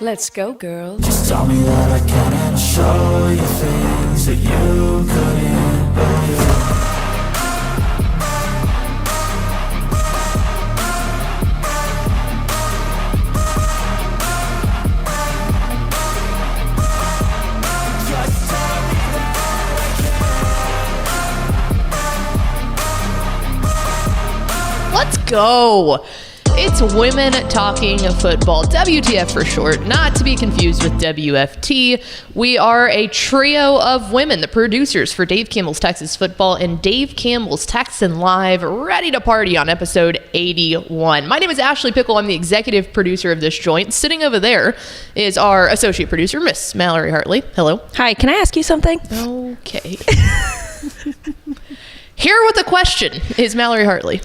Let's go, girls. Just tell me that I can and I'll show you things that you couldn't believe. Let's go. It's Women Talking Football, WTF for short, not to be confused with WFT. We are a trio of women, the producers for Dave Campbell's Texas Football and Dave Campbell's Texan Live, ready to party on episode 81. My name is Ashley Pickle. I'm the executive producer of this joint. Sitting over there is our associate producer, Miss Mallory Hartley. Hello. Hi, can I ask you something? Okay. Here with a question is Mallory Hartley.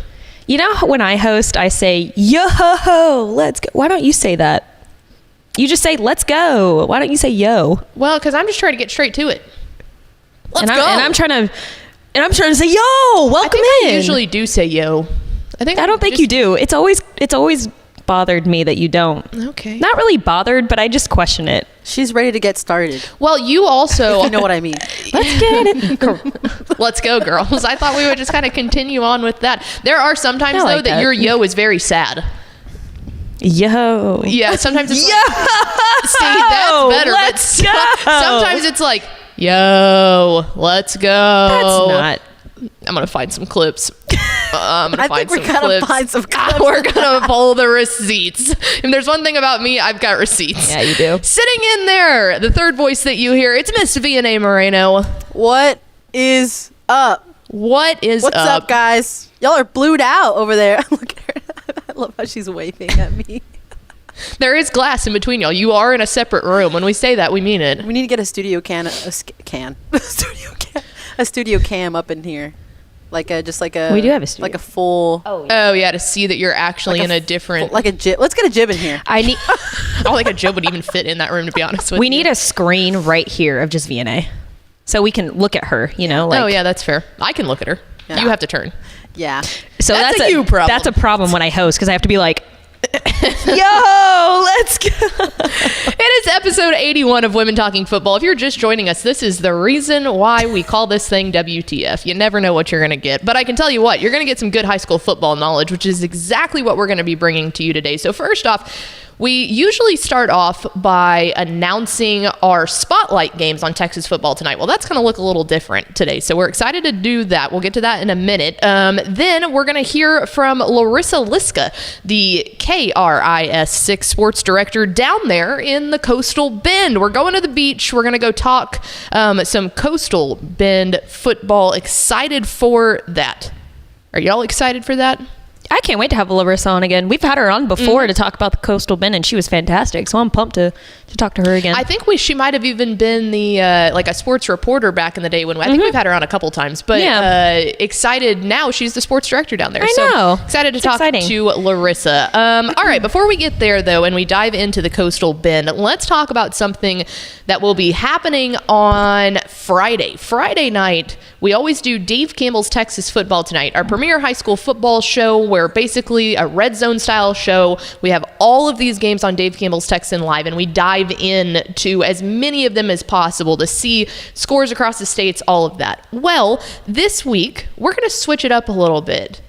You know, when I host, I say, yo, let's go. Why don't you say that? You just say, let's go. Why don't you say yo? Well, because I'm just trying to get straight to it. Let's go. And I'm trying to say, yo, welcome I in. I usually do say yo. I don't think you do. It's always bothered me that you don't. Okay. Not really bothered, but I just question it. She's ready to get started. Well, you also... You know what I mean. Let's get it. Let's go, girls. I thought we would just kind of continue on with that. There are sometimes, though, that your yo is very sad. Yo. Yeah, sometimes it's yo! Like, see, that's better. Let's but go! Sometimes it's like, yo, let's go. That's not... I'm going to find some clips. I'm going to find some clips. I think we're going to find some clips. We're going to pull the receipts. If there's one thing about me, I've got receipts. Yeah, you do. Sitting in there, the third voice that you hear, it's Miss Vianney Moreno. What is up? What's up, guys? Y'all are blued out over there. Look at her. I love how she's waving at me. There is glass in between y'all. You are in a separate room. When we say that, we mean it. We need to get a studio cam up in here. We do have a studio. like a full. Oh yeah, to see that you're actually like in a different. Like a jib. Let's get a jib in here. I don't think a jib would even fit in that room, to be honest with you. We need a screen right here of just VNA, so we can look at her. You know. Oh yeah, that's fair. I can look at her. Yeah. You have to turn. Yeah. So that's a you problem. That's a problem when I host because I have to be like, yo, let's go. It is episode 81 of Women Talking Football. If you're just joining us, this is the reason why we call this thing WTF. You never know what you're going to get. But I can tell you what, you're going to get some good high school football knowledge, which is exactly what we're going to be bringing to you today. So first off, we usually start off by announcing our spotlight games on Texas football tonight. Well, that's going to look a little different today, so we're excited to do that. We'll get to that in a minute. Then we're going to hear from Larissa Liska, the KRIS 6 sports director down there in the Coastal Bend. We're going to the beach. We're going to go talk some Coastal Bend football. Excited for that. Are y'all excited for that? I can't wait to have Larissa on again. We've had her on before to talk about the Coastal Bend, and she was fantastic. So I'm pumped to talk to her again. I think she might have even been the like a sports reporter back in the day when I think we've had her on a couple times. But excited now, she's the sports director down there. I know. Excited to talk to Larissa. All right, before we get there though, and we dive into the Coastal Bend, let's talk about something that will be happening on Friday. Friday night, we always do Dave Campbell's Texas Football Tonight, our premier high school football show, where basically a red zone style show. We have all of these games on Dave Campbell's Texan Live, and we dive into as many of them as possible to see scores across the states, all of that. Well, this week, we're going to switch it up a little bit.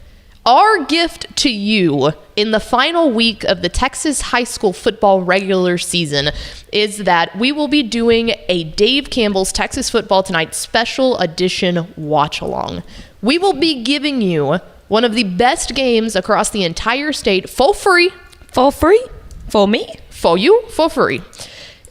Our gift to you in the final week of the Texas high school football regular season is that we will be doing a Dave Campbell's Texas Football Tonight special edition watch-along. We will be giving you one of the best games across the entire state for free. For free? For me? For you, for free.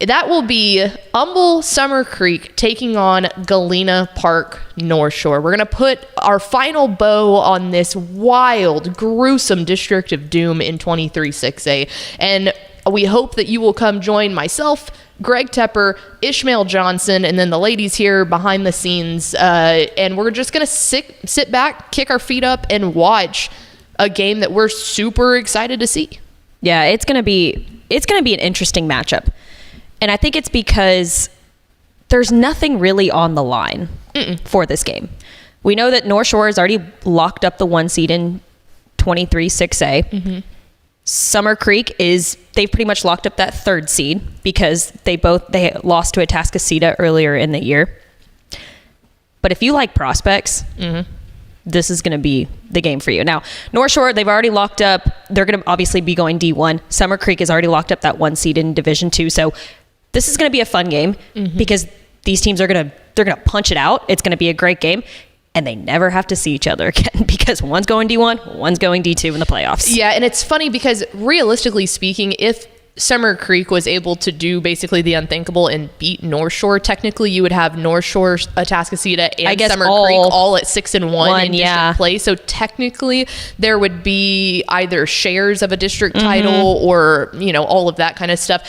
That will be Humble Summer Creek taking on Galena Park North Shore. We're going to put our final bow on this wild, gruesome District of Doom in 23-6A. And we hope that you will come join myself, Greg Tepper, Ishmael Johnson, and then the ladies here behind the scenes. And we're just going to sit back, kick our feet up, and watch a game that we're super excited to see. Yeah, it's going to be an interesting matchup. And I think it's because there's nothing really on the line for this game. We know that North Shore has already locked up the 1 seed in 23-6A. Summer Creek they've pretty much locked up that 3rd seed because they lost to Atascocita earlier in the year. But if you like prospects, this is going to be the game for you. Now, North Shore, they've already locked up. They're going to obviously be going D1. Summer Creek has already locked up that 1 seed in Division 2. So this is going to be a fun game because these teams are going to punch it out. It's going to be a great game. And they never have to see each other again because one's going D1, one's going D2 in the playoffs. Yeah, and it's funny because realistically speaking, if Summer Creek was able to do basically the unthinkable and beat North Shore, technically you would have North Shore, Atascocita, and Summer Creek all at 6-1 in district play. So technically there would be either shares of a district title or, all of that kind of stuff.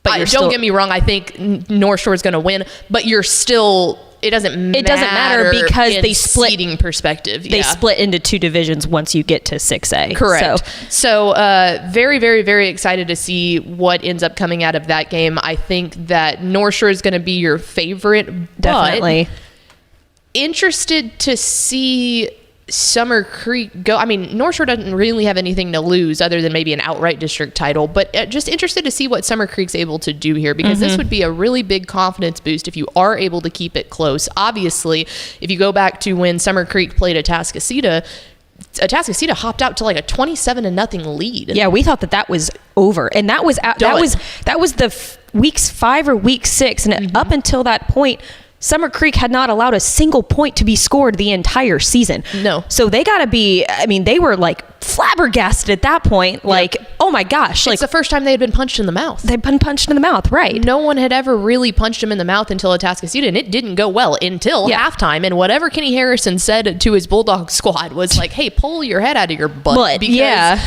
But don't get me wrong, I think North Shore is going to win, but you're still... It doesn't matter because they split seeding perspective. They split into 2 divisions once you get to 6A. Correct. So very, very, very excited to see what ends up coming out of that game. I think that North Shore is going to be your favorite. Definitely. But interested to see Summer Creek go. I mean, North Shore doesn't really have anything to lose other than maybe an outright district title, but just interested to see what Summer Creek's able to do here because this would be a really big confidence boost if you are able to keep it close. Obviously, if you go back to when Summer Creek played Atascocita hopped out to like a 27-0 lead. Yeah, we thought that was over, and that was the weeks 5 or week 6, and up until that point, Summer Creek had not allowed a single point to be scored the entire season. No. So they got to be, they were like flabbergasted at that point. Like, oh my gosh. It's the first time they had been punched in the mouth. They'd been punched in the mouth, right. No one had ever really punched him in the mouth until Atascocita, and it didn't go well until halftime. And whatever Kenny Harrison said to his Bulldog squad was like, hey, pull your head out of your butt. Because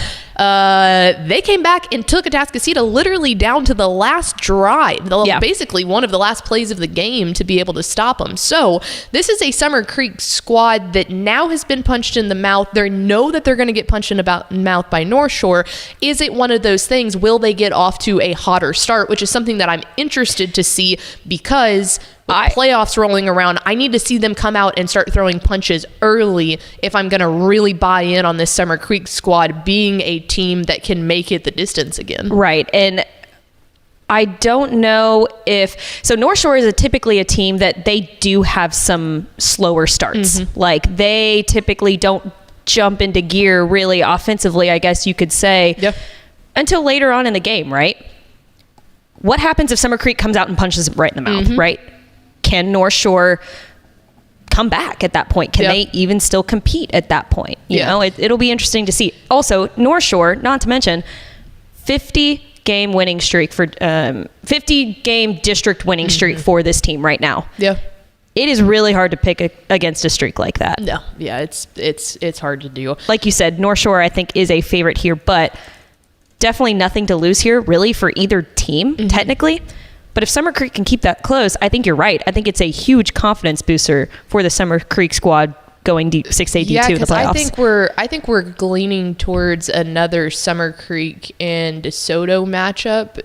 they came back and took Atascocita literally down to the last drive, basically one of the last plays of the game to be able to stop them. So this is a Summer Creek squad that now has been punched in the mouth. They know that they're going to get punched in the mouth by North Shore. Is it one of those things? Will they get off to a hotter start, which is something that I'm interested to see because playoffs rolling around, I need to see them come out and start throwing punches early if I'm going to really buy in on this Summer Creek squad being a team that can make it the distance again. Right. And I don't know so North Shore is typically a team that they do have some slower starts. Like they typically don't jump into gear really offensively, I guess you could say, until later on in the game, right? What happens if Summer Creek comes out and punches them right in the mouth, right? Can North Shore come back at that point? Can they even still compete at that point? You know, it'll be interesting to see. Also, North Shore, not to mention, 50-game winning streak for 50-game district winning streak for this team right now. Yeah. It is really hard to pick against a streak like that. No, yeah, it's hard to do. Like you said, North Shore, I think, is a favorite here, but definitely nothing to lose here, really, for either team, technically. But if Summer Creek can keep that close, I think you're right. I think it's a huge confidence booster for the Summer Creek squad going 6A D2 in the playoffs. I think we're gleaning towards another Summer Creek and DeSoto matchup.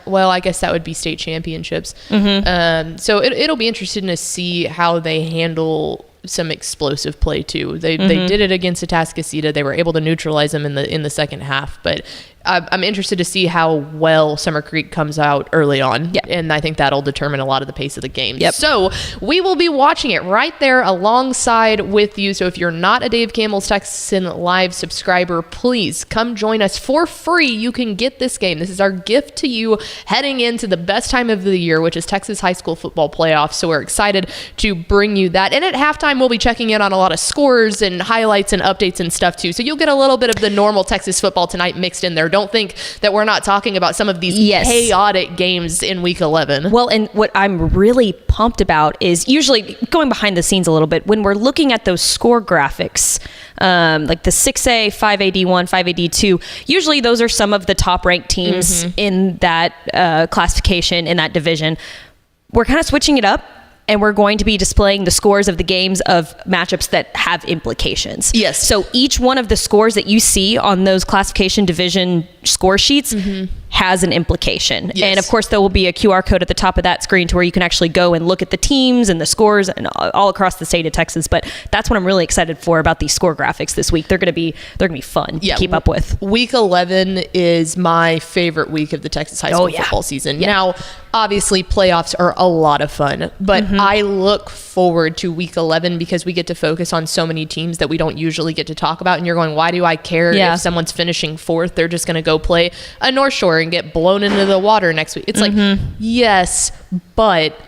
I guess that would be state championships. So it'll be interesting to see how they handle some explosive play too. They did it against Atascocita. They were able to neutralize them in the second half, but I'm interested to see how well Summer Creek comes out early on. And I think that'll determine a lot of the pace of the game. So we will be watching it right there alongside with you. So if you're not a Dave Campbell's Texan Live subscriber, please come join us for free. You can get this game. This is our gift to you heading into the best time of the year, which is Texas high school football playoffs. So we're excited to bring you that. And at halftime, we'll be checking in on a lot of scores and highlights and updates and stuff too. So you'll get a little bit of the normal Texas football tonight mixed in there. Don't think that we're not talking about some of these chaotic games in week 11. Well, and what I'm really pumped about is usually going behind the scenes a little bit when we're looking at those score graphics, like the 6A, 5A D1, 5A D2. Usually those are some of the top ranked teams in that classification, in that division. We're kind of switching it up. And we're going to be displaying the scores of the games of matchups that have implications. Yes. So each one of the scores that you see on those classification division score sheets, has an implication. Yes. And of course, there will be a QR code at the top of that screen to where you can actually go and look at the teams and the scores and all across the state of Texas. But that's what I'm really excited for about these score graphics this week. They're going to be fun to keep up with. Week 11 is my favorite week of the Texas high school football season. Yeah. Now, obviously, playoffs are a lot of fun, but I look forward to week 11 because we get to focus on so many teams that we don't usually get to talk about. And you're going, why do I care if someone's finishing fourth? They're just going to go play a North Shore and get blown into the water next week. It's like, yes, but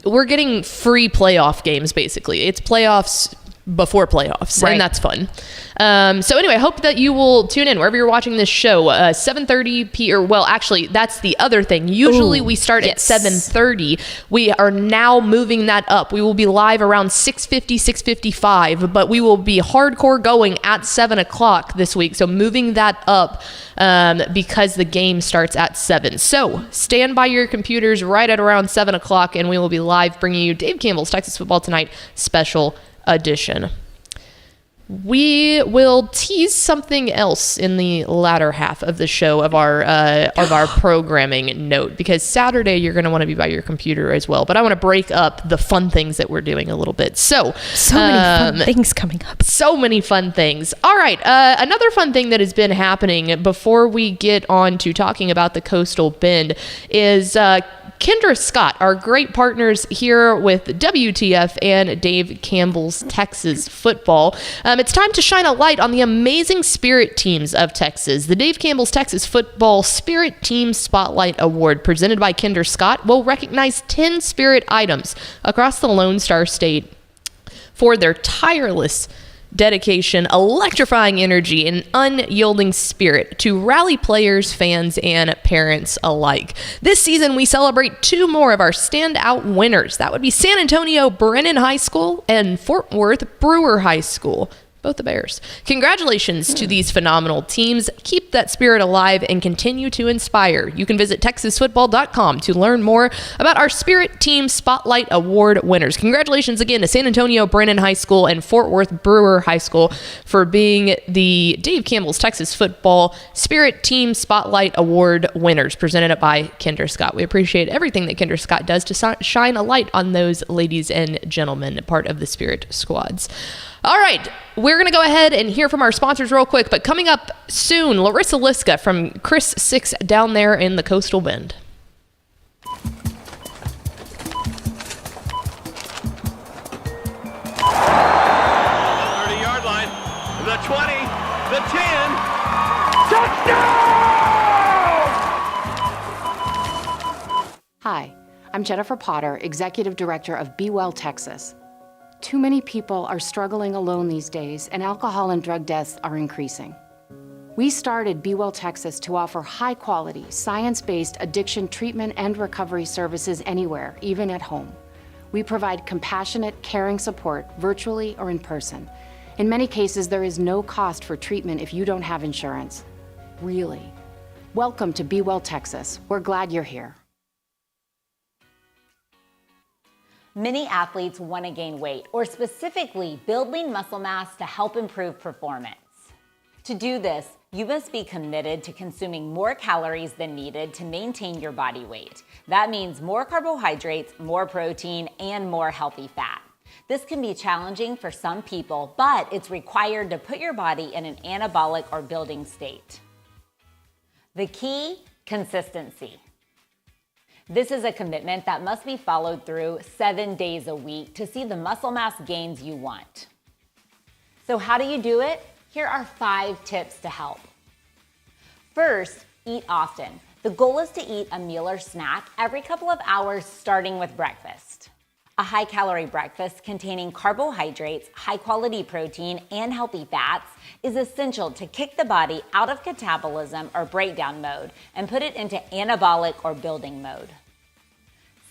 we're getting free playoff games, basically. It's playoffs before playoffs, and that's fun. So anyway, I hope that you will tune in wherever you're watching this show. 7:30 p. Or well, actually, that's the other thing. Usually we start at 7:30. We are now moving that up. We will be live around 6:50, 6:55, but we will be hardcore going at 7 o'clock this week. So moving that up because the game starts at 7. So stand by your computers right at around 7 o'clock, and we will be live bringing you Dave Campbell's Texas Football Tonight special edition. We will tease something else in the latter half of the show of our programming note, because Saturday you're going to want to be by your computer as well. But I want to break up the fun things that we're doing a little bit. So many fun things coming up. So many fun things. All right. Another fun thing that has been happening before we get on to talking about the Coastal Bend is Kendra Scott, our great partners here with WTF and Dave Campbell's Texas Football. It's time to shine a light on the amazing spirit teams of Texas. The Dave Campbell's Texas Football Spirit Team Spotlight Award, presented by Kendra Scott, will recognize 10 spirit items across the Lone Star State for their tireless dedication, electrifying energy, and unyielding spirit to rally players, fans, and parents alike. This season, we celebrate 2 more of our standout winners. That would be San Antonio Brennan High School and Fort Worth Brewer High School. Both the Bears. Congratulations to these phenomenal teams. Keep that spirit alive and continue to inspire. You can visit texasfootball.com to learn more about our Spirit Team Spotlight Award winners. Congratulations again to San Antonio Brennan High School and Fort Worth Brewer High School for being the Dave Campbell's Texas Football Spirit Team Spotlight Award winners, presented by Kendra Scott. We appreciate everything that Kendra Scott does to shine a light on those ladies and gentlemen, part of the Spirit Squads. All right, we're going to go ahead and hear from our sponsors real quick, but coming up soon, Larissa Liska from Chris 6 down there in the Coastal Bend. 30-yard line, the 20, the 10, touchdown! Hi, I'm Jennifer Potter, Executive Director of Be Well Texas. Too many people are struggling alone these days, and alcohol and drug deaths are increasing. We started Be Well Texas to offer high-quality, science-based addiction treatment and recovery services anywhere, even at home. We provide compassionate, caring support virtually or in person. In many cases, there is no cost for treatment if you don't have insurance. Really. Welcome to Be Well Texas. We're glad you're here. Many athletes want to gain weight, or specifically build lean muscle mass to help improve performance. To do this, you must be committed to consuming more calories than needed to maintain your body weight. That means more carbohydrates, more protein, and more healthy fat. This can be challenging for some people, but it's required to put your body in an anabolic or building state. The key: consistency. This is a commitment that must be followed through 7 days a week to see the muscle mass gains you want. So how do you do it? Here are 5 tips to help. First, eat often. The goal is to eat a meal or snack every couple of hours, starting with breakfast. A high-calorie breakfast containing carbohydrates, high-quality protein, and healthy fats is essential to kick the body out of catabolism or breakdown mode and put it into anabolic or building mode.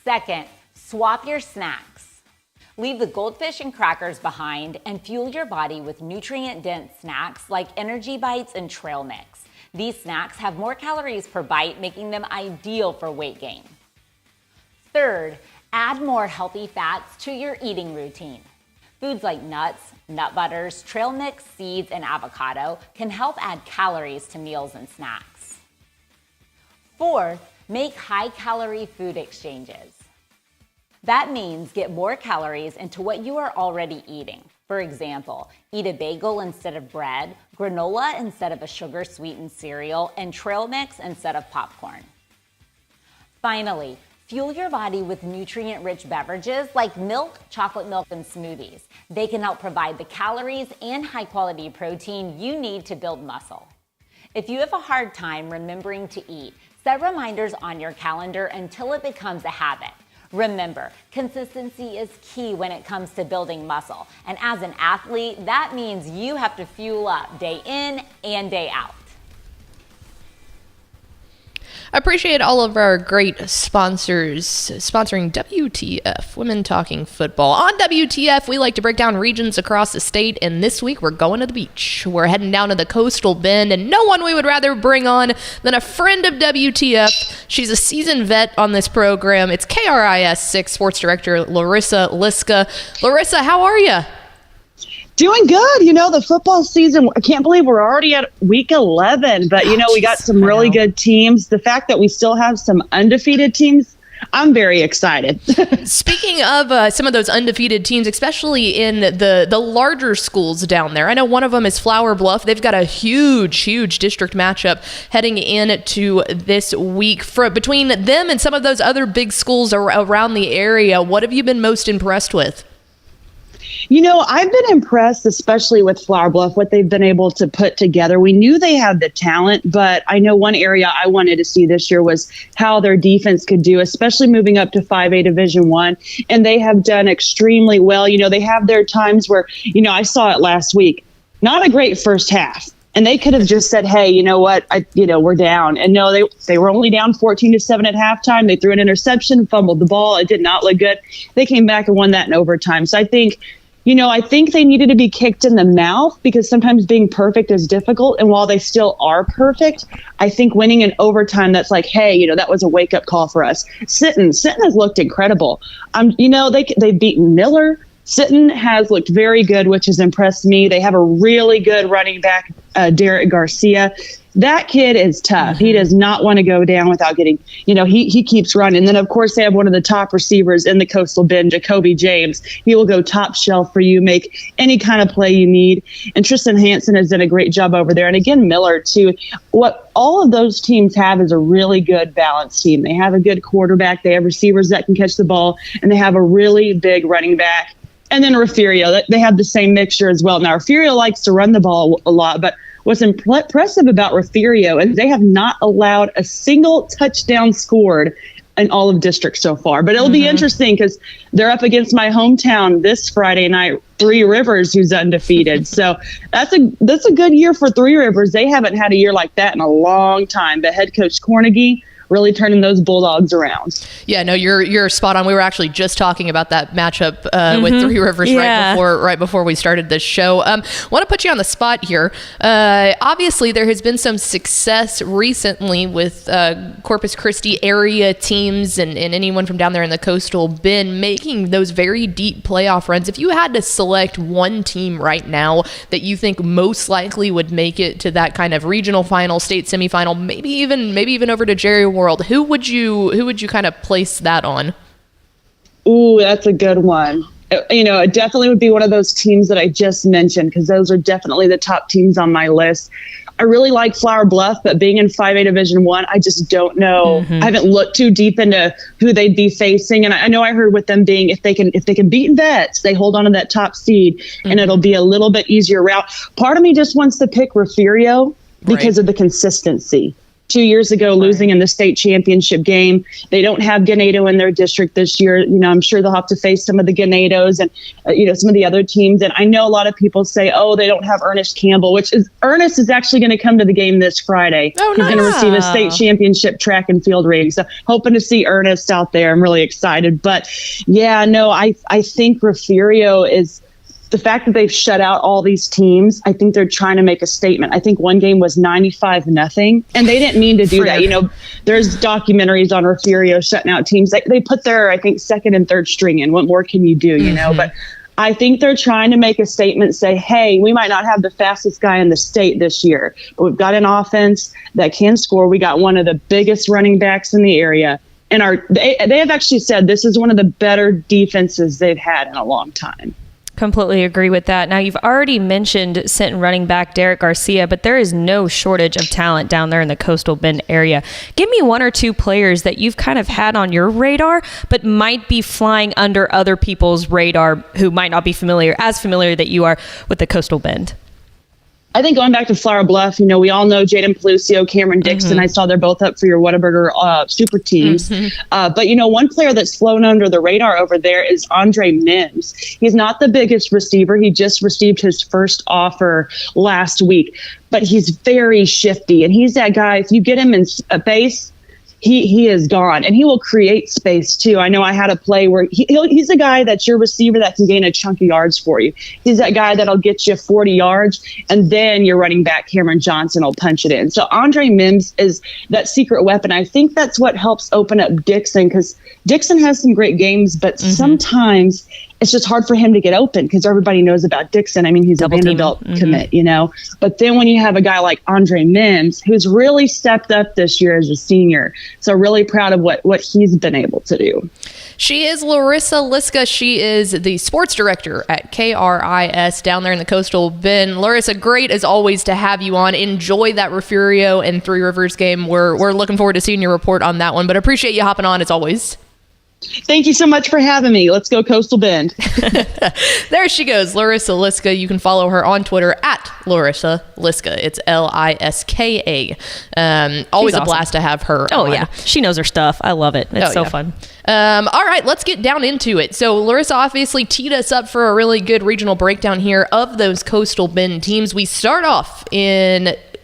Second, swap your snacks. Leave the goldfish and crackers behind and fuel your body with nutrient-dense snacks like Energy Bites and Trail Mix. These snacks have more calories per bite, making them ideal for weight gain. Third, add more healthy fats to your eating routine. Foods like nuts, nut butters, trail mix, seeds, and avocado can help add calories to meals and snacks. Fourth, make high-calorie food exchanges. That means get more calories into what you are already eating. For example, eat a bagel instead of bread, granola instead of a sugar-sweetened cereal, and trail mix instead of popcorn. Finally, fuel your body with nutrient-rich beverages like milk, chocolate milk, and smoothies. They can help provide the calories and high-quality protein you need to build muscle. If you have a hard time remembering to eat, set reminders on your calendar until it becomes a habit. Remember, consistency is key when it comes to building muscle. And as an athlete, that means you have to fuel up day in and day out. I appreciate all of our great sponsors sponsoring WTF, Women Talking Football. On WTF, we like to break down regions across the state, and this week we're going to the beach. We're heading down to the Coastal Bend, and no one we would rather bring on than a friend of WTF. She's a seasoned vet on this program. It's KRIS 6 Sports Director Larissa Liska. Larissa, how are you? Doing good. You know, the football season, I can't believe we're already at week 11, but, you know, we got some really good teams. The fact that we still have some undefeated teams, I'm very excited. Speaking of some of those undefeated teams, especially in the larger schools down there, I know one of them is Flower Bluff. They've got a huge district matchup heading into this week. Between them and some of those other big schools around the area, what have you been most impressed with? You know, I've been impressed, especially with Flower Bluff, what they've been able to put together. We knew they had the talent, but I know one area I wanted to see this year was how their defense could do, especially moving up to 5A Division I. And they have done extremely well. You know, they have their times where, you know, I saw it last week. Not a great first half. And they could have just said, hey, you know what, we're down. And no, they were only down 14-7 at halftime. They threw an interception, fumbled the ball. It did not look good. They came back and won that in overtime. So I think they needed to be kicked in the mouth because sometimes being perfect is difficult. And while they still are perfect, I think winning in overtime, that's like, hey, you know, that was a wake up call for us. Sitton has looked incredible. They've beaten Miller. Sitton has looked very good, which has impressed me. They have a really good running back, Derek Garcia. That kid is tough. He does not want to go down without getting, you know, he keeps running. And then, of course, they have one of the top receivers in the Coastal Bend, Jacoby James. He will go top shelf for you, make any kind of play you need. And Tristan Hansen has done a great job over there. And again, Miller, too. What all of those teams have is a really good balanced team. They have a good quarterback. They have receivers that can catch the ball. And they have a really big running back. And then Refugio, they have the same mixture as well. Now, Refugio likes to run the ball a lot, but what's impressive about Refugio is they have not allowed a single touchdown scored in all of district so far. But it'll be interesting because they're up against my hometown this Friday night, Three Rivers, who's undefeated. So that's a good year for Three Rivers. They haven't had a year like that in a long time. But head coach Cornegie really turning those Bulldogs around. Yeah, no, you're spot on. We were actually just talking about that matchup with Three Rivers right before we started this show. Want to put you on the spot here. Obviously, there has been some success recently with Corpus Christi area teams and anyone from down there in the Coastal Bend making those very deep playoff runs. If you had to select one team right now that you think most likely would make it to that kind of regional final, state semifinal, maybe even over to Jerry World, who would you kind of place that on? Ooh, that's a good one. You know, it definitely would be one of those teams that I just mentioned because those are definitely the top teams on my list. I really like Flower Bluff, but being in 5A Division I just don't know. I haven't looked too deep into who they'd be facing, and I know I heard with them being if they can beat Vets, they hold on to that top seed, and it'll be a little bit easier route. Part of me just wants to pick Refugio because of the consistency. 2 years ago, losing in the state championship game. They don't have Ganado in their district this year. You know, I'm sure they'll have to face some of the Ganados and, some of the other teams. And I know a lot of people say, oh, they don't have Ernest Campbell, Ernest is actually going to come to the game this Friday. Oh, nice. He's going to receive a state championship track and field ring. So hoping to see Ernest out there. I'm really excited. But yeah, no, I think Refugio is, the fact that they've shut out all these teams, I think they're trying to make a statement. I think one game was 95-0, and they didn't mean to do that. You know, there's documentaries on Refugio shutting out teams. They put their, I think, second and third string in. What more can you do, you know? But I think they're trying to make a statement, say, hey, we might not have the fastest guy in the state this year, but we've got an offense that can score. We got one of the biggest running backs in the area. And they have actually said this is one of the better defenses they've had in a long time. Completely agree with that. Now, you've already mentioned Sinton running back Derek Garcia, but there is no shortage of talent down there in the Coastal Bend area. Give me one or two players that you've kind of had on your radar, but might be flying under other people's radar who might not be as familiar that you are with the Coastal Bend. I think going back to Flower Bluff, we all know Jaden Pelucio, Cameron Dixon. I saw they're both up for your Whataburger super teams. But, one player that's flown under the radar over there is Andre Mims. He's not the biggest receiver. He just received his first offer last week. But he's very shifty. And he's that guy, if you get him in a base, he is gone, and he will create space too. I know I had a play where he's a guy that's your receiver that can gain a chunk of yards for you. He's that guy that'll get you 40 yards, and then your running back Cameron Johnson will punch it in. So Andre Mims is that secret weapon. I think that's what helps open up Dixon, because Dixon has some great games, but sometimes it's just hard for him to get open because everybody knows about Dixon. I mean, he's Double a Vanderbilt commit, But then when you have a guy like Andre Mims, who's really stepped up this year as a senior, so really proud of what he's been able to do. She is Larissa Liska. She is the sports director at KRIS down there in the Coastal Bend. Larissa, great as always to have you on. Enjoy that Refugio and Three Rivers game. We're looking forward to seeing your report on that one, but appreciate you hopping on as always. Thank you so much for having me. Let's go Coastal Bend. There she goes, Larissa Liska. You can follow her on Twitter at Larissa Liska. It's Liska. Always a blast to have her on. Yeah. She knows her stuff. I love it. It's so fun. All right, let's get down into it. So Larissa obviously teed us up for a really good regional breakdown here of those Coastal Bend teams. We start off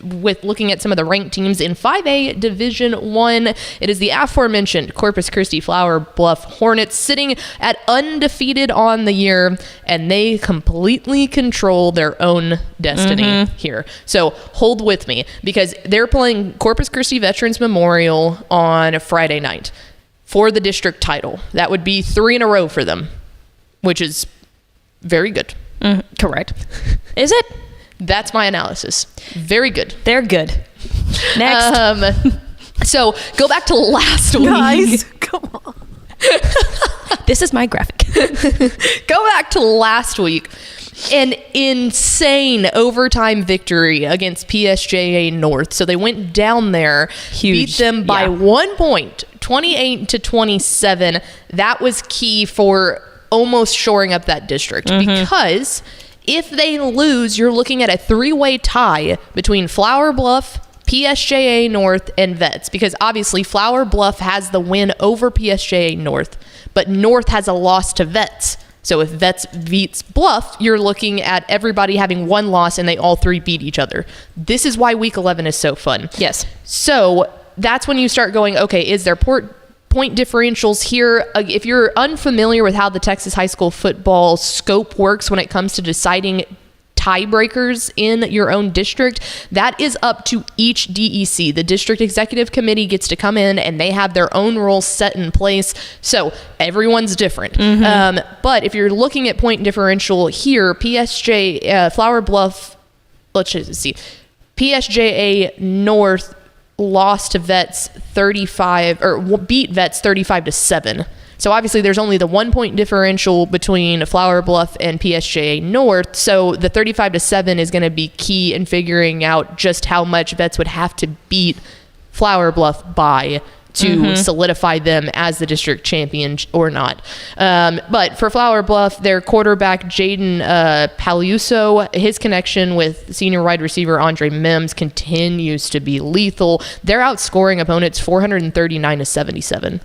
with looking at some of the ranked teams in 5A Division 1. It is the aforementioned Corpus Christi Flower Bluff Hornets sitting at undefeated on the year, and they completely control their own destiny here. So hold with me, because they're playing Corpus Christi Veterans Memorial on a Friday night for the district title. That would be 3 in a row for them, which is very good. Correct. Is it? That's my analysis. Very good. They're good. Next. So go back to last week. Guys, come on. This is my graphic. Go back to last week. An insane overtime victory against PSJA North. So they went down there, beat them by 1 point, 28-27. That was key for almost shoring up that district, because if they lose, you're looking at a 3-way tie between Flower Bluff, PSJA North, and Vets, because obviously Flower Bluff has the win over PSJA North, but North has a loss to Vets. So if Vets beats Bluff, you're looking at everybody having one loss and they all three beat each other. This is why Week 11 is so fun. Yes. So that's when you start going, okay, is there point differentials here? If you're unfamiliar with how the Texas high school football scope works when it comes to deciding tiebreakers in your own district, that is up to each DEC. The district executive committee gets to come in and they have their own rules set in place. So everyone's different. But if you're looking at point differential here, Flower Bluff, let's just see, PSJA North lost to Vets 35, or beat Vets 35-7. So obviously there's only the 1 point differential between Flower Bluff and PSJA North. So the 35-7 is going to be key in figuring out just how much Vets would have to beat Flower Bluff by to solidify them as the district champion or not. But for Flower Bluff, their quarterback, Jaden Paluso, his connection with senior wide receiver Andre Mims continues to be lethal. They're outscoring opponents 439-77.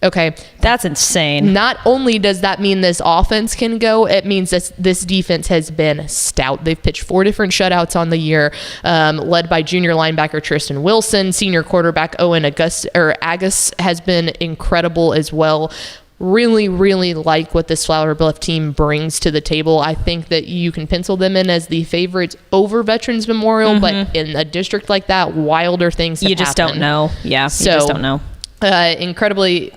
Okay. That's insane. Not only does that mean this offense can go, it means this defense has been stout. They've pitched 4 different shutouts on the year, led by junior linebacker Tristan Wilson. Senior quarterback Owen Agus has been incredible as well. Really, really like what this Flower Bluff team brings to the table. I think that you can pencil them in as the favorites over Veterans Memorial, but in a district like that, wilder things You just don't know. Yeah, so, you just don't know. Incredibly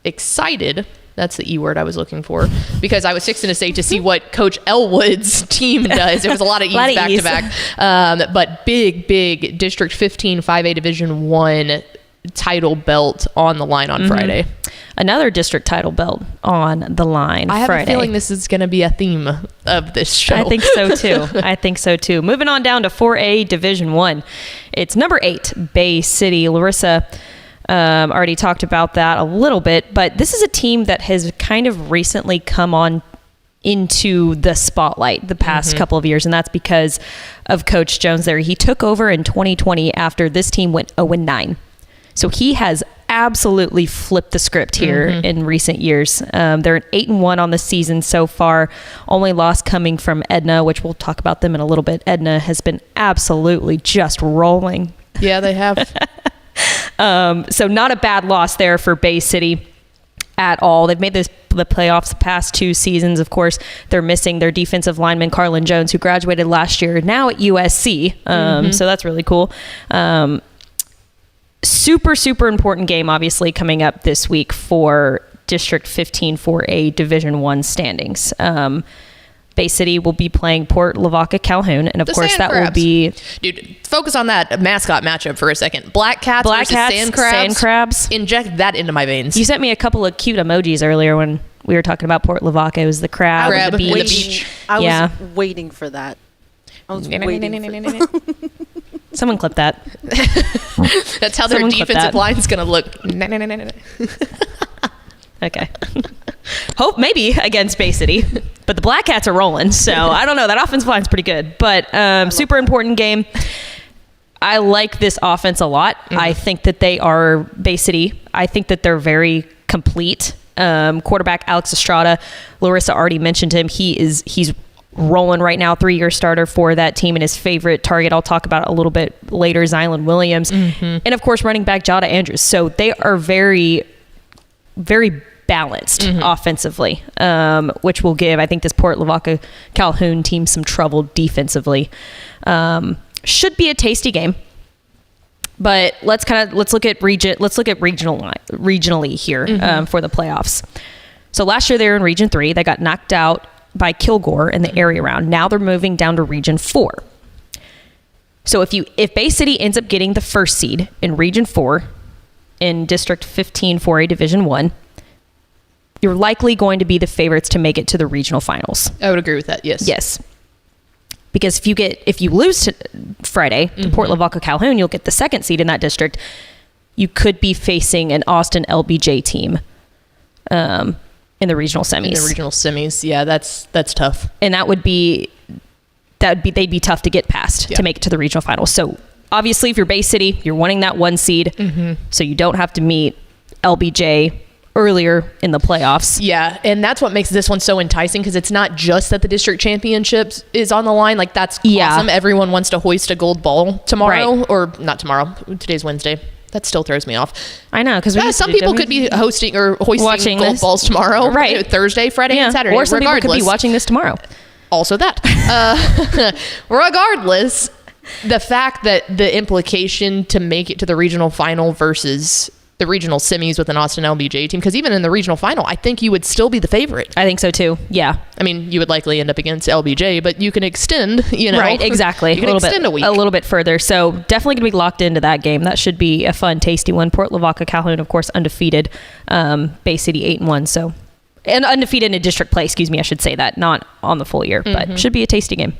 excited That's the E word I was looking for, because I was fixing to say to see what Coach Elwood's team does. There was a lot of E's back to back. But big District 15 5A Division 1 title belt on the line on Friday. Another district title belt on the line I have Friday. a feeling this is going to be a theme of this show. I think so too. Moving on down to 4A Division 1. It's number 8, Bay City. Larissa already talked about that a little bit, but this is a team that has kind of recently come on into the spotlight the past couple of years, and that's because of Coach Jones there. He took over in 2020 after this team went 0-9. So he has absolutely flipped the script here in recent years. They're an 8-1 on the season so far. Only loss coming from Edna, which we'll talk about them in a little bit. Edna has been absolutely just rolling. Yeah, they have. So not a bad loss there for Bay City at all. They've made the playoffs the past 2 seasons. Of course, they're missing their defensive lineman, Carlin Jones, who graduated last year, now at USC. So that's really cool. Super important game, obviously, coming up this week for District 15 4A Division 1 standings. Bay City will be playing Port Lavaca Calhoun, and of course that will be... Dude, focus on that mascot matchup for a second. Black Cats versus Sand Crabs. Inject that into my veins. You sent me a couple of cute emojis earlier when we were talking about Port Lavaca. It was the crab, and the the beach. beach. I was waiting for that. I was waiting for Someone clip that. That's how their Someone clip defensive that. line's going to look. Okay. Hope maybe against Bay City, but the Black Cats are rolling, so I don't know. That offensive line's pretty good, but super important game. I like this offense a lot. I think that they are Bay City. I think that they're very complete. Quarterback Alex Estrada, Larissa already mentioned him. He's rolling right now, 3-year starter for that team, and his favorite target, I'll talk about a little bit later, Zylan Williams, and of course running back Jada Andrews. So they are very balanced offensively, which will give, I think, this Port Lavaca Calhoun team some trouble defensively. Should be a tasty game, but let's look at regionally here for the playoffs. So last year they were in Region 3. They got knocked out by Kilgore in the area round. Now they're moving down to Region 4. So if Bay City ends up getting the first seed in Region 4 in District 15 4A Division 1, you're likely going to be the favorites to make it to the regional finals. I would agree with that, yes. Yes. Because if you lose to Friday to Port Lavaca Calhoun, you'll get the second seed in that district. You could be facing an Austin LBJ team in the regional semis. Yeah, that's tough. And they'd be tough to get past to make it to the regional finals. So obviously, if you're Bay City, you're wanting that 1 seed, so you don't have to meet LBJ earlier in the playoffs. Yeah, and that's what makes this one so enticing, because it's not just that the district championships is on the line. Like, that's awesome. Everyone wants to hoist a gold ball tomorrow, or not tomorrow. Today's Wednesday. That still throws me off. I know, because some people could be hosting or hoisting gold balls tomorrow, right? Thursday, Friday, and Saturday. Or some people could be watching this tomorrow. Also that. Regardless, the fact that the implication to make it to the regional final versus the regional semis with an Austin LBJ team, because even in the regional final, I think you would still be the favorite. I think so too. Yeah. I mean, you would likely end up against LBJ, but you can extend, Right, exactly. You can extend a week. A little bit further. So definitely going to be locked into that game. That should be a fun, tasty one. Port Lavaca Calhoun, of course, undefeated. Bay City 8-1. So, and undefeated in district play, I should say that. Not on the full year, but should be a tasty game.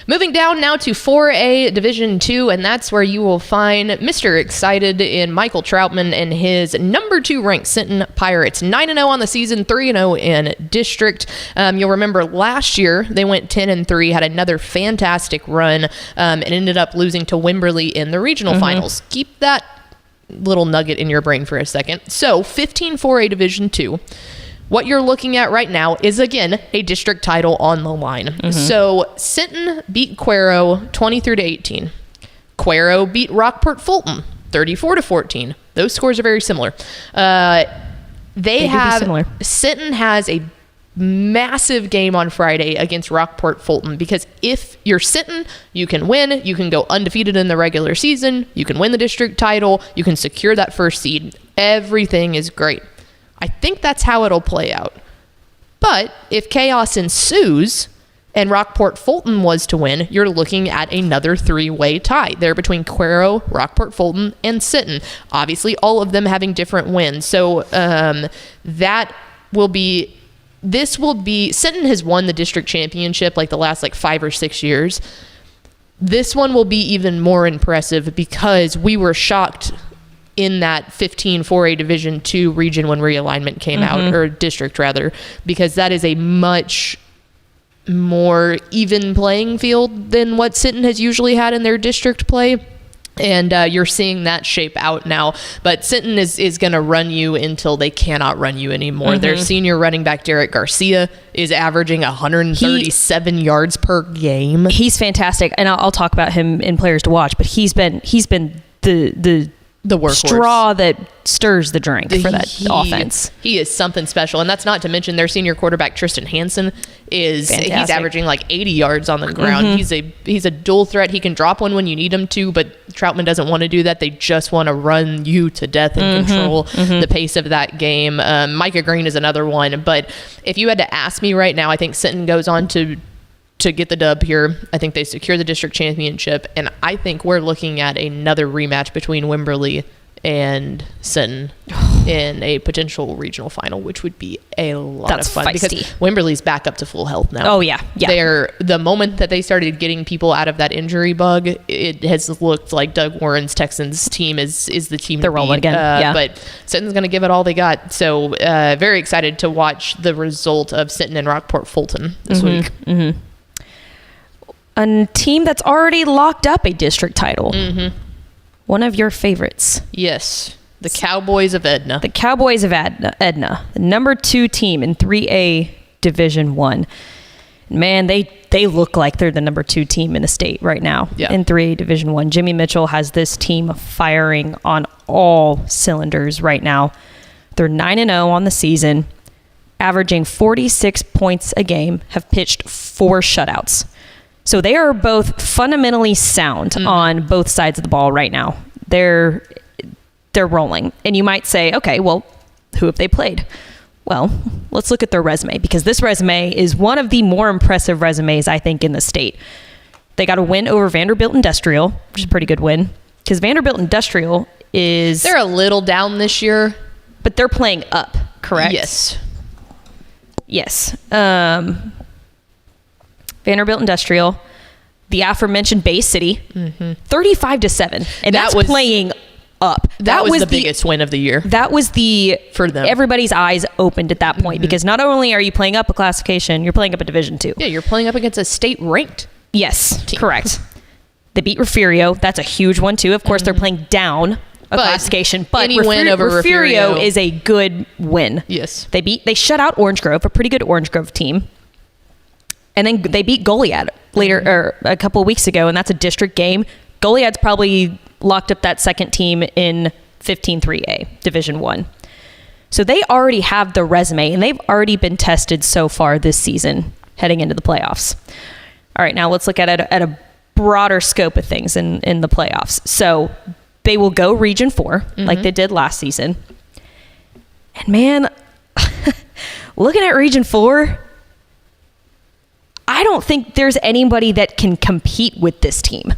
Moving down now to 4A Division 2, and that's where you will find Mr. Excited in Michael Troutman and his number 2 ranked Sinton Pirates. 9-0 on the season, 3-0 in district. You'll remember last year they went 10-3, had another fantastic run, and ended up losing to Wimberley in the regional finals. Keep that little nugget in your brain for a second. So 15 4A Division 2. What you're looking at right now is, again, a district title on the line. So Sinton beat Cuero 23-18. Cuero beat Rockport Fulton 34-14. Those scores are very similar. Sinton has a massive game on Friday against Rockport Fulton, because if you're Sinton, you can win. You can go undefeated in the regular season. You can win the district title. You can secure that first seed. Everything is great. I think that's how it'll play out. But if chaos ensues and Rockport Fulton was to win, you're looking at another 3-way tie there between Cuero, Rockport Fulton, and Sinton. Obviously, all of them having different wins. So that will be... Sinton has won the district championship like the last 5 or 6 years. This one will be even more impressive because we were shocked in that 15 4A Division II region when realignment came out, or district rather, because that is a much more even playing field than what Sinton has usually had in their district play. And you're seeing that shape out now. But Sinton is going to run you until they cannot run you anymore. Their senior running back, Derek Garcia, is averaging 137 yards per game. He's fantastic. And I'll talk about him in players to watch, but he's been the workhorse. Straw that stirs the drink for that offense. He is something special. And that's not to mention their senior quarterback, Tristan Hansen, he's averaging 80 yards on the ground. He's a dual threat. He can drop one when you need him to, but Troutman doesn't want to do that. They just want to run you to death and control the pace of that game. Micah Green is another one. But if you had to ask me right now, I think Sinton goes on to get the dub here. I think they secure the district championship, and I think we're looking at another rematch between Wimberley and Sinton in a potential regional final, which would be a lot of fun because Wimberley's back up to full health now. Oh yeah. The moment that they started getting people out of that injury bug, it has looked like Doug Warren's Texans team is the team. They're rolling again. But Sinton's going to give it all they got. So very excited to watch the result of Sinton and Rockport Fulton this week. A team that's already locked up a district title. One of your favorites. Yes. The Cowboys of Edna. The Cowboys of Edna. The number 2 team in 3A Division 1. Man, they look like they're the number 2 team in the state right now in 3A Division 1. Jimmy Mitchell has this team firing on all cylinders right now. They're 9-0 on the season, averaging 46 points a game, have pitched 4 shutouts. So they are both fundamentally sound on both sides of the ball right now. They're rolling. And you might say, okay, well, who have they played? Well, let's look at their resume, because this resume is one of the more impressive resumes, I think, in the state. They got a win over Vanderbilt Industrial, which is a pretty good win, because Vanderbilt Industrial is... They're a little down this year. But they're playing up, correct? Yes. Vanderbilt Industrial, the aforementioned Bay City, 35-7, and that's playing up. That was the biggest win of the year. That was for them. Everybody's eyes opened at that point, because not only are you playing up a classification, you're playing up a Division 2. Yeah, you're playing up against a state ranked. Yes, correct. They beat Refugio. That's a huge one too. Of course, they're playing down a classification, but any win over Refugio is a good win. Yes, they shut out Orange Grove, a pretty good Orange Grove team. And then they beat Goliad later, or a couple of weeks ago, and that's a district game. Goliad's probably locked up that second team in 15-3A, Division 1. So they already have the resume, and they've already been tested so far this season, heading into the playoffs. All right, now let's look at it at a broader scope of things in the playoffs. So they will go Region 4, like they did last season. And man, looking at Region 4... I don't think there's anybody that can compete with this team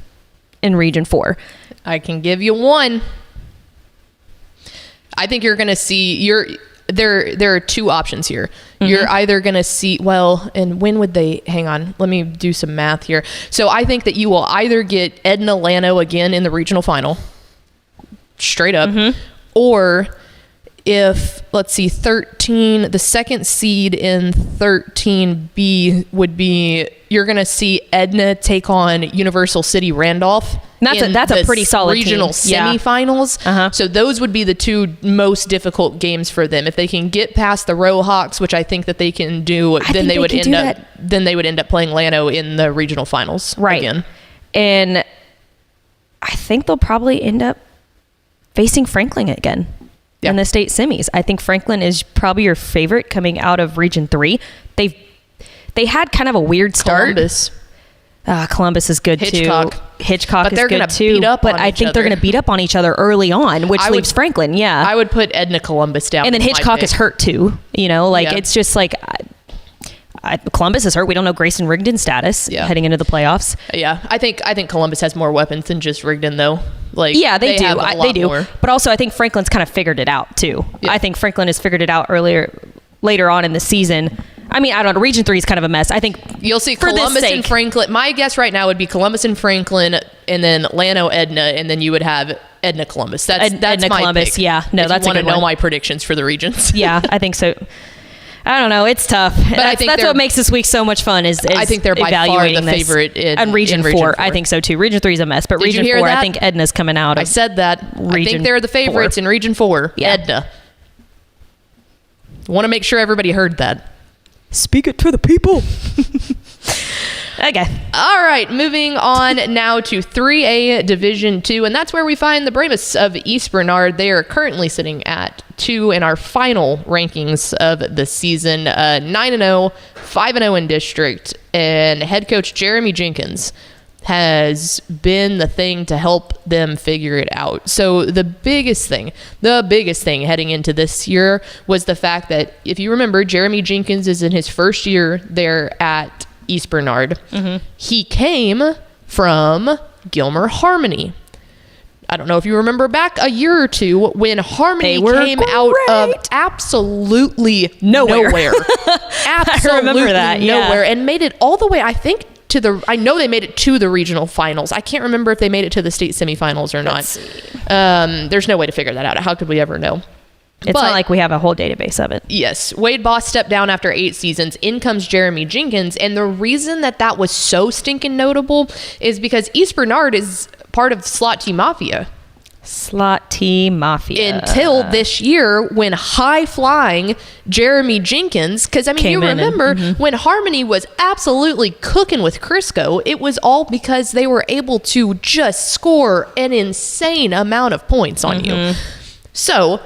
in Region 4. I can give you one. I think you're going to see there are 2 options here. You're either going to see, and when would they, hang on, let me do some math here. So I think that you will either get Edna Llano again in the regional final, straight up, or if, let's see, 13, the second seed in 13B would be, you're going to see Edna take on Universal City Randolph. That's a pretty solid regional semifinals. So those would be the 2 most difficult games for them. If they can get past the Rohawks, which I think that they can do, then they would end up playing Llano in the regional finals again. And I think they'll probably end up facing Franklin again. In the state semis. I think Franklin is probably your favorite coming out of Region 3. They had kind of a weird start. Columbus. Columbus is good Hitchcock. too. Hitchcock But is they're good gonna too. beat up but on I each think they're other. going to beat up on each other early on, which leaves Franklin. Yeah. I would put Edna Columbus down. And then as my Hitchcock pick. is hurt too. Like Yeah. it's just like Columbus is hurt. We don't know Grayson Rigdon's status heading into the playoffs. Yeah, I think Columbus has more weapons than just Rigdon though. Like Yeah, they do. have a They lot do. more. But also, I think Franklin's kind of figured it out too. Yeah. I think Franklin has figured it out later on in the season. I mean, I don't know. Region 3 is kind of a mess. I think You'll see for this Columbus and sake- Franklin. My guess right now would be Columbus and Franklin, and then Llano Edna, and then you would have Edna Columbus. That's Edna my Columbus, pick. yeah. No, if that's a you want to good know one. my predictions for the regions. Yeah, I think so. I don't know. It's tough. But I think that's they're- what makes this week so much fun is I think they're by far the evaluating this. favorite in and Region Region 4. 4. I think so too. Region 3 is a mess, but Did you Region hear 4, I that? think Edna's coming out. I said that. I Region think they're the favorites 4. in Region 4. Yeah. Edna. Want to make sure everybody heard that. Speak it to the people. Okay. All right, moving on now to 3A Division 2, and that's where we find the Brahmas of East Bernard. They are currently sitting at 2 in our final rankings of the season, 9-0, 5-0 in district, and head coach Jeremy Jenkins has been the thing to help them figure it out. So the biggest thing heading into this year was the fact that, if you remember, Jeremy Jenkins is in his first year there at East Bernard. Mm-hmm. He came from Gilmer Harmony. I don't know if you remember back a year or two when Harmony They were came out of great. absolutely Nowhere. Absolutely remember that, yeah. nowhere, and made it all the way, I think, I know they made it to the regional finals. I can't remember if they made it to the state semifinals or not. There's no way to figure that out. How could we ever know? It's But- not like we have a whole database of it. Yes. Wade Boss stepped down after 8 seasons. In comes Jeremy Jenkins. And the reason that was so stinking notable is because East Bernard is part of Slot T Mafia. Slot T Mafia. Until this year when high-flying Jeremy Jenkins, because, I mean, Came you in and- remember when Harmony was absolutely cooking with Crisco, it was all because they were able to just score an insane amount of points on you. So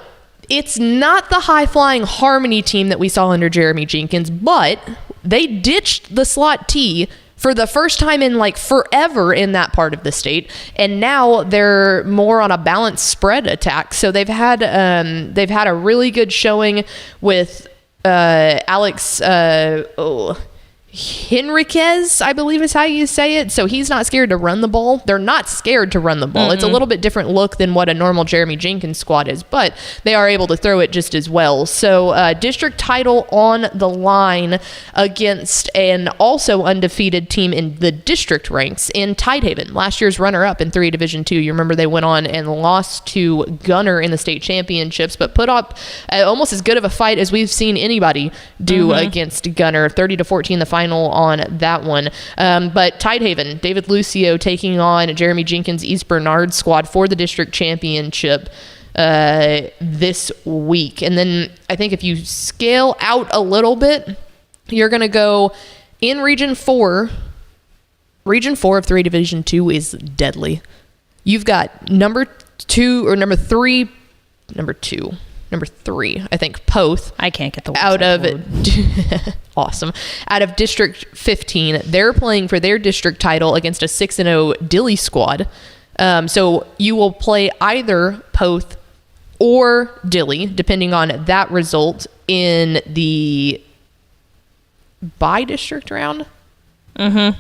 it's not the high-flying Harmony team that we saw under Jeremy Jenkins, but they ditched the Slot T for the first time in like forever in that part of the state, and now they're more on a balanced spread attack. So they've had a really good showing with Alex Henriquez, I believe is how you say it. So he's not scared to run the ball. They're not scared to run the ball. It's a little bit different look than what a normal Jeremy Jenkins squad is, but they are able to throw it just as well. So district title on the line against an also undefeated team in the district ranks in Tidehaven, last year's runner-up in 3 Division 2. You remember they went on and lost to Gunner in the state championships, but put up almost as good of a fight as we've seen anybody do against Gunner. 30-14 the final on that one. But Tidehaven, David Lucio taking on Jeremy Jenkins' East Bernard squad for the district championship this week. And then I think if you scale out a little bit, you're going to go in Region 4. Region 4 of 3 Division 2 is deadly. You've got number 3, I think, Poth. I can't get the Out of website awesome. Out of District 15, they're playing for their district title against a 6-0 Dilly squad. So you will play either Poth or Dilly, depending on that result in the by-district round. Mm-hmm.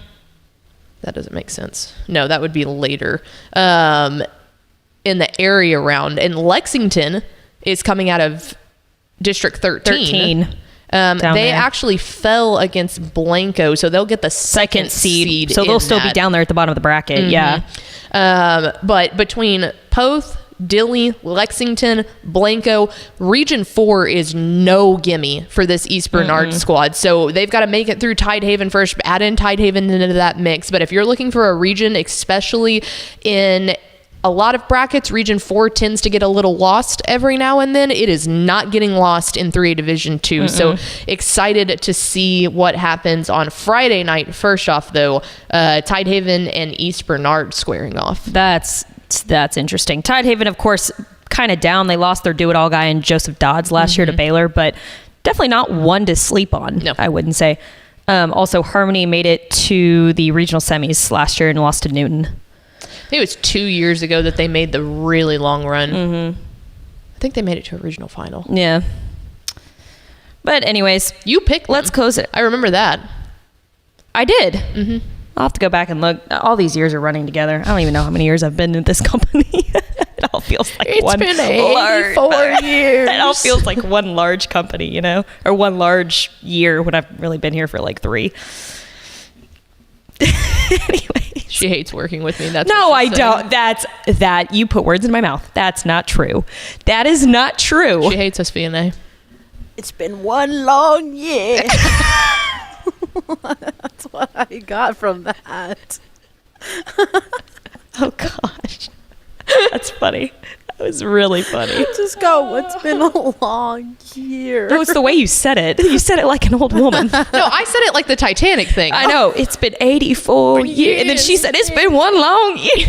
That doesn't make sense. No, that would be later. In the area round. And Lexington is coming out of District 13. They there. actually fell against Blanco, so they'll get the second seed. So they'll in still be that. down there at the bottom of the bracket. Yeah. But between Poth, Dilly, Lexington, Blanco, Region 4 is no gimme for this East Bernard squad. So they've got to make it through Tidehaven first, add in Tidehaven into that mix. But if you're looking for a region, especially in a lot of brackets, Region 4 tends to get a little lost every now and then. It is not getting lost in 3 Division 2. So excited to see what happens on Friday night. First off, though, Tidehaven and East Bernard squaring off. That's interesting. Tidehaven, of course, kind of down. They lost their do-it-all guy in Joseph Dodds last year to Baylor, but definitely not one to sleep on, No. I wouldn't say. Also, Harmony made it to the regional semis last year and lost to Newton. I think it was 2 years ago that they made the really long run. Mm-hmm. I think they made it to a regional final. Yeah. But anyways, you picked them. Let's close it. I remember that. I did. Mm-hmm. I'll have to go back and look. All these years are running together. I don't even know how many years I've been in this company. It all feels like it's been 84 years. It all feels like one large company, you know, or one large year when I've really been here for like 3. Anyway, she hates working with me. That's no, I don't. That you put words in my mouth. That's not true. That is not true. She hates SVNA. It's been one long year. That's what I got from that. Oh gosh, that's funny. That was really funny. Just go, it's been a long year. No, it's the way you said it. You said it like an old woman. No, I said it like the Titanic thing. I know. It's been 84 years. And then she said, it's been one long year.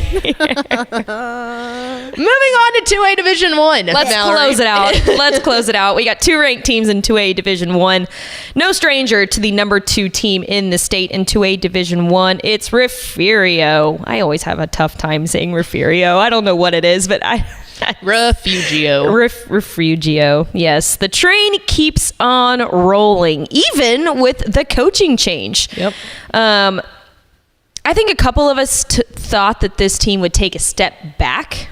Moving on to 2A Division 1. Let's close it out. We got 2 ranked teams in 2A Division 1. No stranger to the number 2 team in the state in 2A Division 1. It's Refugio. I always have a tough time saying Refugio. I don't know what it is, but Refugio. Yes. The train keeps on rolling, even with the coaching change. Yep. I think a couple of us thought that this team would take a step back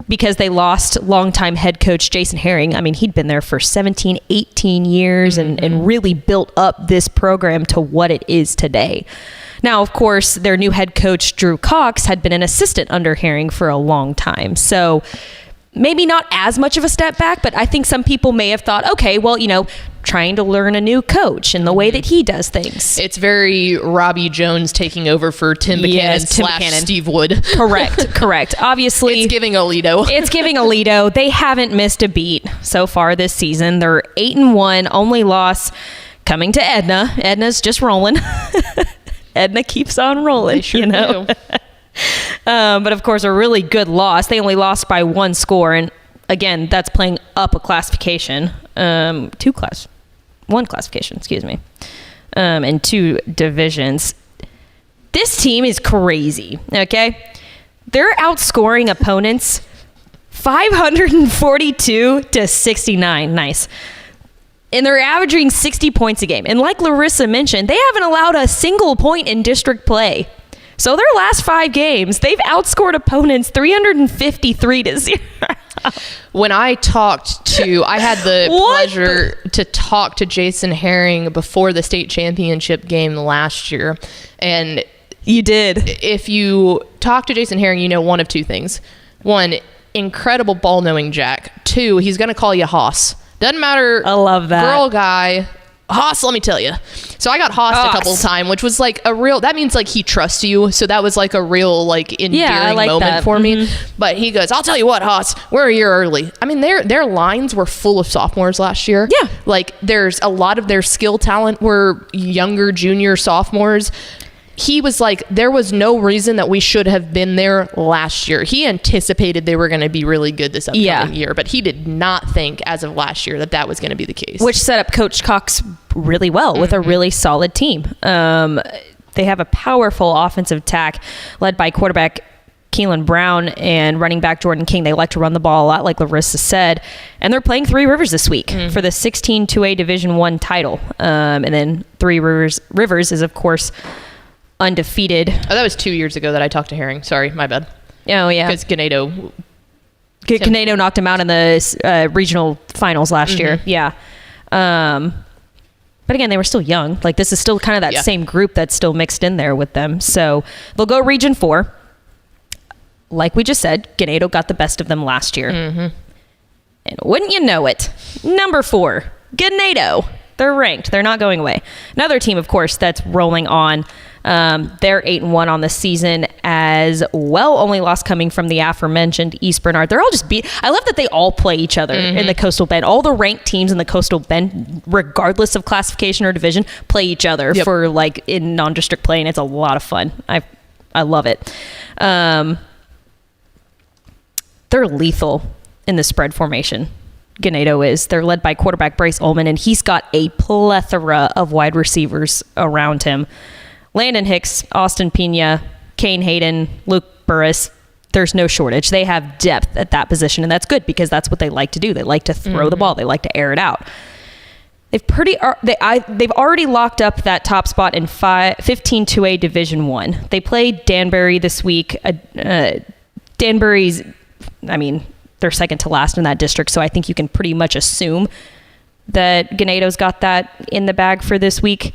because they lost longtime head coach Jason Herring. I mean, he'd been there for 17, 18 years and really built up this program to what it is today. Now, of course, their new head coach, Drew Cox, had been an assistant under Herring for a long time. So maybe not as much of a step back, but I think some people may have thought, okay, well, you know, trying to learn a new coach and the way that he does things. It's very Robbie Jones taking over for Tim Buchanan / Steve Wood. Correct. Obviously, it's giving Alito. They haven't missed a beat so far this season. They're 8-1, only loss coming to Edna. Edna's just rolling. Edna keeps on rolling, sure you know. But of course, a really good loss. They only lost by 1 score, and again, that's playing up a classification, 1 classification, excuse me, and 2 divisions. This team is crazy. Okay, they're outscoring opponents 542 to 69. Nice. And they're averaging 60 points a game. And like Larissa mentioned, they haven't allowed a single point in district play. So their last 5 games, they've outscored opponents 353 to 0. When I had the pleasure to talk to Jason Herring before the state championship game last year. And you did. If you talk to Jason Herring, you know one of 2 things. 1, incredible ball-knowing Jack. 2, he's going to call you Hoss. Doesn't matter. I love that. Girl, guy. Hoss, let me tell you. So I got Hossed a couple of times, which was like that means like he trusts you. So that was like a real like endearing moment for me. But he goes, I'll tell you what, Hoss, we're a year early. I mean, their lines were full of sophomores last year. Yeah. Like there's a lot of their skill talent were younger junior sophomores. He was like, there was no reason that we should have been there last year. He anticipated they were going to be really good this upcoming year, but he did not think as of last year that was going to be the case. Which set up Coach Cox really well with a really solid team. They have a powerful offensive attack led by quarterback Keelan Brown and running back Jordan King. They like to run the ball a lot, like Larissa said. And they're playing 3 Rivers this week for the 16 2A Division 1 title. And then 3 Rivers is, of course, undefeated. Oh, that was 2 years ago that I talked to Herring. Sorry, my bad. Oh, yeah. Because Ganado knocked him out in the regional finals last year. Yeah. But again, they were still young. Like, this is still kind of that same group that's still mixed in there with them. So they'll go Region 4. Like we just said, Ganado got the best of them last year. And wouldn't you know it, number 4, Ganado. They're ranked. They're not going away. Another team, of course, that's rolling on. They're 8-1 on the season as well. Only loss coming from the aforementioned East Bernard. They're all just I love that they all play each other in the Coastal Bend. All the ranked teams in the Coastal Bend, regardless of classification or division, play each other for like in non-district play, and it's a lot of fun. I love it. They're lethal in the spread formation. Ganado is. They're led by quarterback Bryce Ullman, and he's got a plethora of wide receivers around him. Landon Hicks, Austin Pena, Kane Hayden, Luke Burris. There's no shortage. They have depth at that position, and that's good because that's what they like to do. They like to throw the ball. They like to air it out. They've already locked up that top spot in 15-2A Division 1. They played Danbury this week. Danbury's, they're second to last in that district, so I think you can pretty much assume that Ganado's got that in the bag for this week.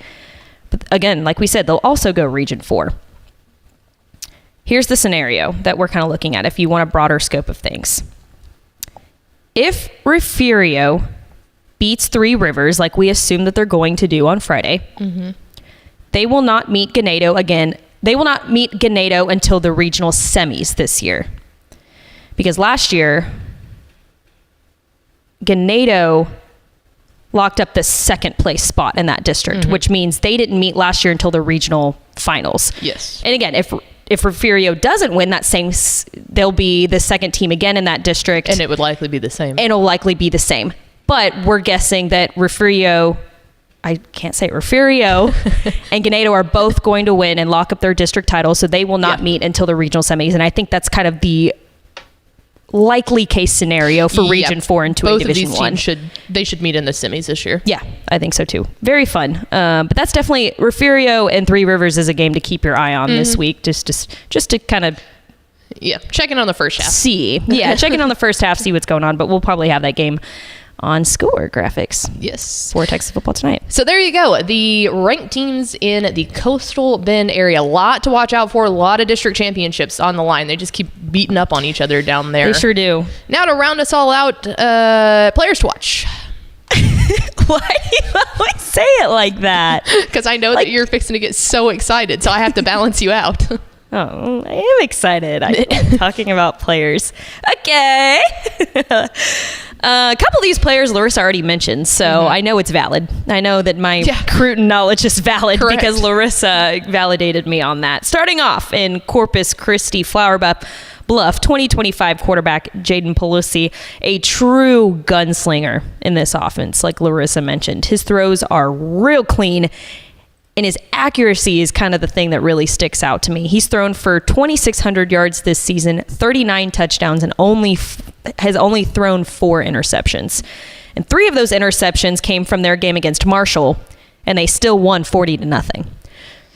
But again, like we said, they'll also go Region 4. Here's the scenario that we're kind of looking at if you want a broader scope of things. If Refugio beats Three Rivers, like we assume that they're going to do on Friday, they will not meet Ganado again. They will not meet Ganado until the regional semis this year. Because last year, Ganado locked up the second place spot in that district, which means they didn't meet last year until the regional finals. Yes. And again, if Refugio doesn't win that same, they'll be the second team again in that district. And it would likely be the same. And it'll likely be the same. But we're guessing that Refugio and Ganado are both going to win and lock up their district titles, so they will not meet until the regional semis. And I think that's kind of the likely case scenario for Region 4 and 2A Both Division of these 1. teams should meet in the semis this year. Yeah, I think so too. Very fun. But that's definitely Refugio and Three Rivers is a game to keep your eye on this week, just to kind of check in on the first half. Check in on the first half, see what's going on. But we'll probably have that game on Score Graphics. Yes. For Texas football tonight. So there you go. The ranked teams in the Coastal Bend area. A lot to watch out for. A lot of district championships on the line. They just keep beating up on each other down there. They sure do. Now to round us all out, players to watch. Why do you always say it like that? Because I know that you're fixing to get so excited, so I have to balance you out. Oh, I am excited. I love talking about players. Okay. A couple of these players Larissa already mentioned, so I know it's valid. I know that my Cruton knowledge is valid because Larissa validated me on that. Starting off in Corpus Christi Flower Bluff, 2025 quarterback Jaden Pelosi, a true gunslinger in this offense, like Larissa mentioned. His throws are real clean, and his accuracy is kind of the thing that really sticks out to me. He's thrown for 2,600 yards this season, 39 touchdowns, and has only thrown 4 interceptions. And 3 of those interceptions came from their game against Marshall, and they still won 40-0.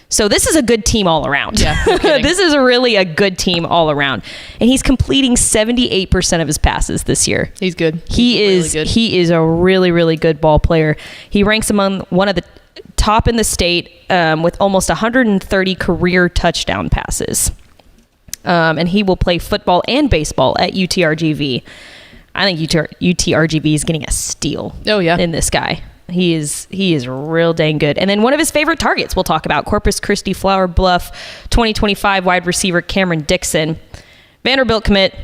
So this is a good team all around. Yeah, no kidding. This is really a good team all around. And he's completing 78% of his passes this year. He's good. He is a really, really good ball player. He ranks among one of the top in the state with almost 130 career touchdown passes. And he will play football and baseball at UTRGV. I think UTRGV is getting a steal in this guy. He is real dang good. And then one of his favorite targets we'll talk about, Corpus Christi Flower Bluff 2025 wide receiver Cameron Dixon. Vanderbilt commit.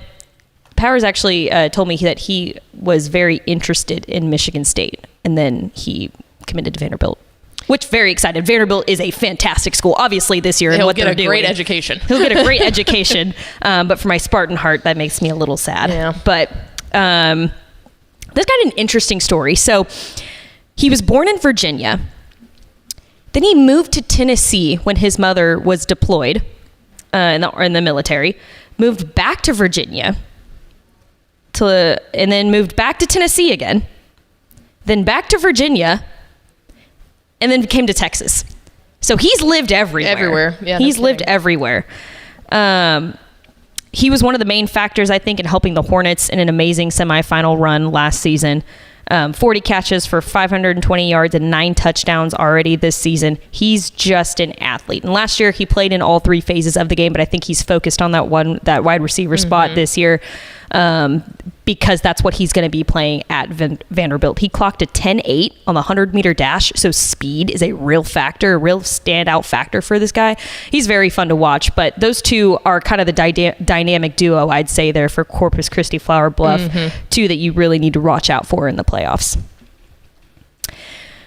Powers actually told me that he was very interested in Michigan State, and then he committed to Vanderbilt. Which, very excited. Vanderbilt is a fantastic school, obviously, this year. He'll what get they're a doing. great education. He'll get a great education. But for my Spartan heart, that makes me a little sad. Yeah. But this got an interesting story. So he was born in Virginia. Then he moved to Tennessee when his mother was deployed in the military. Moved back to Virginia. And then moved back to Tennessee again. Then back to Virginia. And then came to Texas. So he's lived everywhere. Yeah, he's lived everywhere. He was one of the main factors, I think, in helping the Hornets in an amazing semifinal run last season. 40 catches for 520 yards and 9 touchdowns already this season. He's just an athlete. And last year he played in all 3 phases of the game, but I think he's focused on that wide receiver spot this year because that's what he's going to be playing at Vanderbilt. He clocked a 10.8 on the 100-meter dash, so speed is a real factor, a real standout factor for this guy. He's very fun to watch, but those two are kind of the dynamic duo, I'd say, there for Corpus Christi Flower Bluff, two that you really need to watch out for in the playoffs.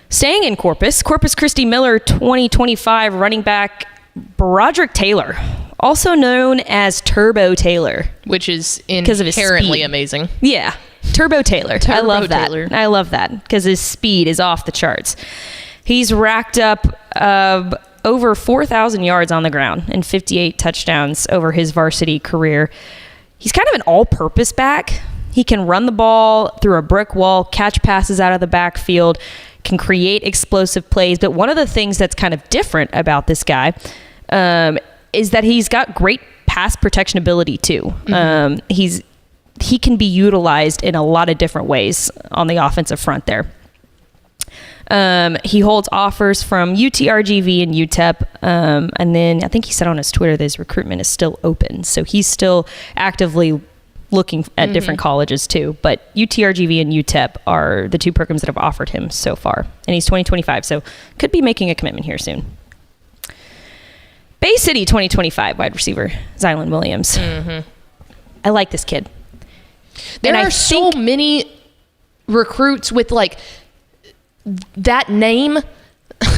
Staying in Corpus Christi Miller 2025 running back Broderick Taylor, also known as Turbo Taylor. Which is because of his inherently speed. amazing. Yeah. Turbo Taylor. I love that. Taylor. I love that because his speed is off the charts. He's racked up over 4,000 yards on the ground and 58 touchdowns over his varsity career. He's kind of an all-purpose back. He can run the ball through a brick wall, catch passes out of the backfield, can create explosive plays. But one of the things that's kind of different about this guy is that he's got great pass protection ability too. He can be utilized in a lot of different ways on the offensive front there. He holds offers from UTRGV and UTEP. And then I think he said on his Twitter that his recruitment is still open. So he's still actively looking at different colleges too. But UTRGV and UTEP are the two programs that have offered him so far. And he's 2025, so could be making a commitment here soon. Bay City 2025 wide receiver, Zylan Williams. I like this kid. There are so many recruits with like that name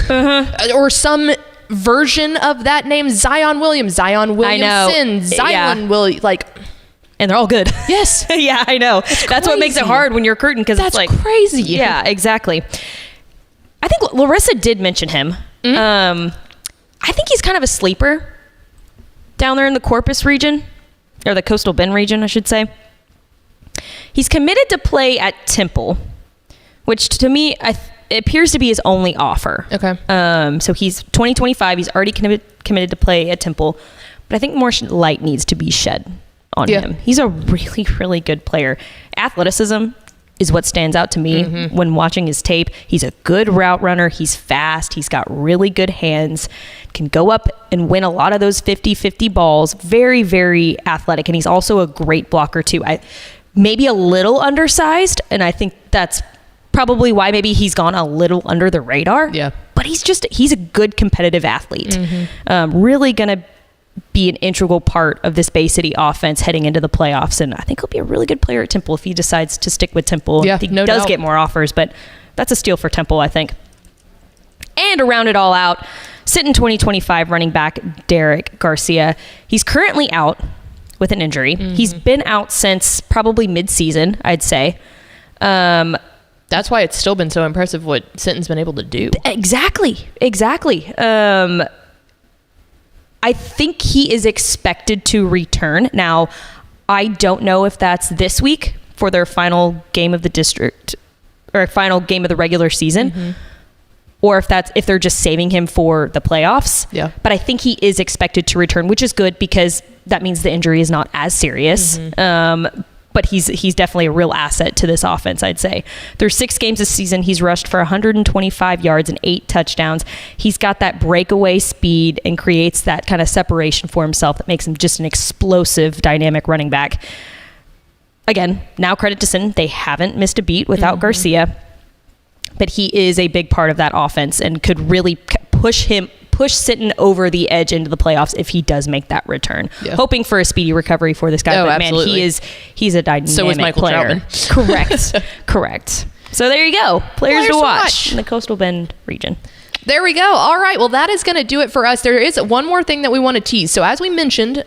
or some version of that name. Zion Williams, Zion Williamson, Zylan Williams, like, and they're all good. Yes. Yeah, I know. That's what makes it hard when you're recruiting because it's like crazy. Yeah, exactly. I think Larissa did mention him. I think he's kind of a sleeper down there in the Corpus region, or the Coastal Bend region, I should say. He's committed to play at Temple, which to me it appears to be his only offer. Okay. So he's 2025. He's already committed to play at Temple, but I think more light needs to be shed on him. He's a really, really good player. Athleticism is what stands out to me when watching his tape. He's a good route runner. He's fast. He's got really good hands. Can go up and win a lot of those 50-50 balls. Very, very athletic. And he's also a great blocker too. Maybe a little undersized, and I think that's probably why maybe he's gone a little under the radar. Yeah. But he's a good competitive athlete. Really going to be an integral part of this Bay City offense heading into the playoffs. And I think he'll be a really good player at Temple if he decides to stick with Temple. Yeah, he no does doubt. get more offers, but that's a steal for Temple, I think. And to round it all out, sitting 2025 running back Derek Garcia. He's currently out with an injury. He's been out since probably mid-season, I'd say. That's why it's still been so impressive what Sinton's been able to do. Exactly. I think he is expected to return. Now, I don't know if that's this week for their final game of the district or final game of the regular season, or if they're just saving him for the playoffs. Yeah. But I think he is expected to return, which is good because that means the injury is not as serious. But he's definitely a real asset to this offense, I'd say. Through 6 games this season, he's rushed for 125 yards and 8 touchdowns. He's got that breakaway speed and creates that kind of separation for himself that makes him just an explosive, dynamic running back. Again, now credit to Sinton. They haven't missed a beat without Garcia. But he is a big part of that offense and could really push Sinton over the edge into the playoffs if he does make that return. Yeah. Hoping for a speedy recovery for this guy. Oh, but absolutely. Man, he's a dynamic So is Michael player. Troutman. Correct. So there you go. Players to watch in the Coastal Bend region. There we go. All right. Well, that is going to do it for us. There is one more thing that we want to tease. So as we mentioned,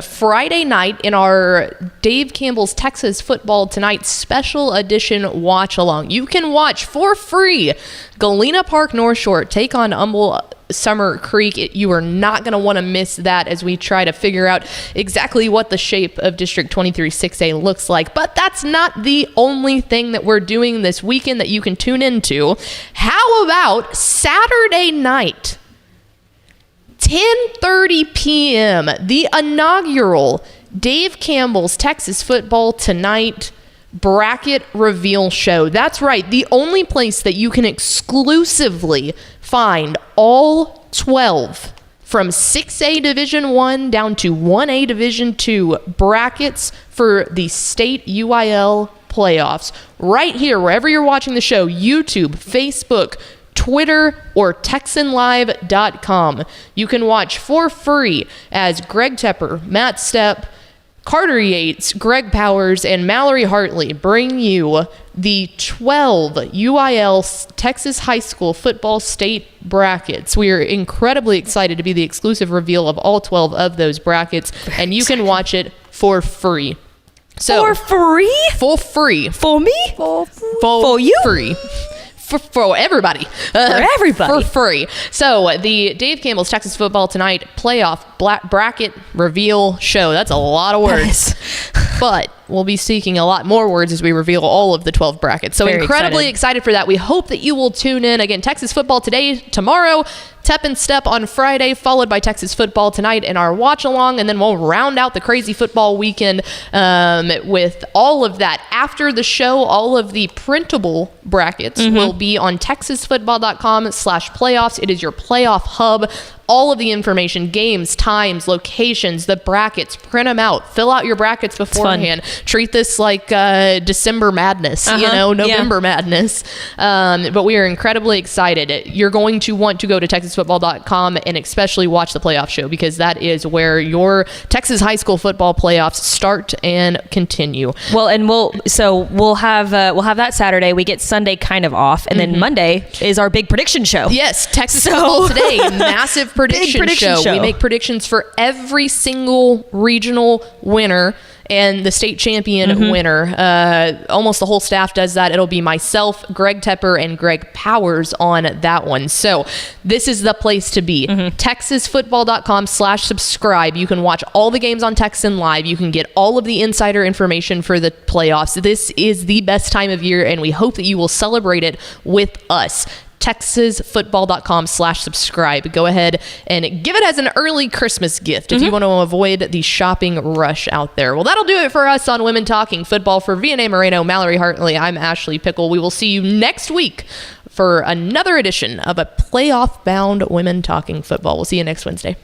Friday night in our Dave Campbell's Texas Football Tonight special edition watch along, you can watch for free Galena Park North Shore take on Humble Summer Creek. You are not going to want to miss that as we try to figure out exactly what the shape of District 23 6A looks like. But that's not the only thing that we're doing this weekend that you can tune into. How about Saturday night, 10:30 p.m., the inaugural Dave Campbell's Texas Football Tonight bracket reveal show. That's right, the only place that you can exclusively find all 12 from 6A Division 1 down to 1A Division 2 brackets for the state UIL playoffs. Right here, wherever you're watching the show, YouTube, Facebook, Twitter, or TexanLive.com. You can watch for free as Greg Tepper, Matt Stepp, Carter Yates, Greg Powers, and Mallory Hartley bring you the 12 UIL Texas High School football state brackets. We are incredibly excited to be the exclusive reveal of all 12 of those brackets, and you can watch it for free. So For free? for free. For me? For you? Free. For everybody. For everybody. For free. So the Dave Campbell's Texas Football Tonight playoff bracket reveal show. That's a lot of words. But we'll be seeking a lot more words as we reveal all of the 12 brackets. So Very incredibly excited for that. We hope that you will tune in. Again, Texas Football Today, tomorrow, Tep and Step on Friday, followed by Texas Football Tonight in our watch along, and then we'll round out the crazy football weekend with all of that. After the show, all of the printable brackets will be on texasfootball.com/playoffs. It is your playoff hub. All of the information, games, times, locations, the brackets, print them out. Fill out your brackets beforehand. Treat this like December madness, November madness. But we are incredibly excited. You're going to want to go to texasfootball.com and especially watch the playoff show, because that is where your Texas high school football playoffs start and continue. Well, and we'll have that Saturday. We get Sunday kind of off, and then Monday is our big prediction show. Yes, Texas Football Today, massive prediction show. We make predictions for every single regional winner and the state champion winner. Almost the whole staff does that. It'll be myself, Greg Tepper, and Greg Powers on that one. So this is the place to be. TexasFootball.com/subscribe. You can watch all the games on Texan Live. You can get all of the insider information for the playoffs. This is the best time of year, and we hope that you will celebrate it with us. TexasFootball.com/subscribe. Go ahead and give it as an early Christmas gift if you want to avoid the shopping rush out there. Well, that'll do it for us on Women Talking Football. For Vianney Moreno, Mallory Hartley, I'm Ashley Pickle. We will see you next week for another edition of a playoff-bound Women Talking Football. We'll see you next Wednesday.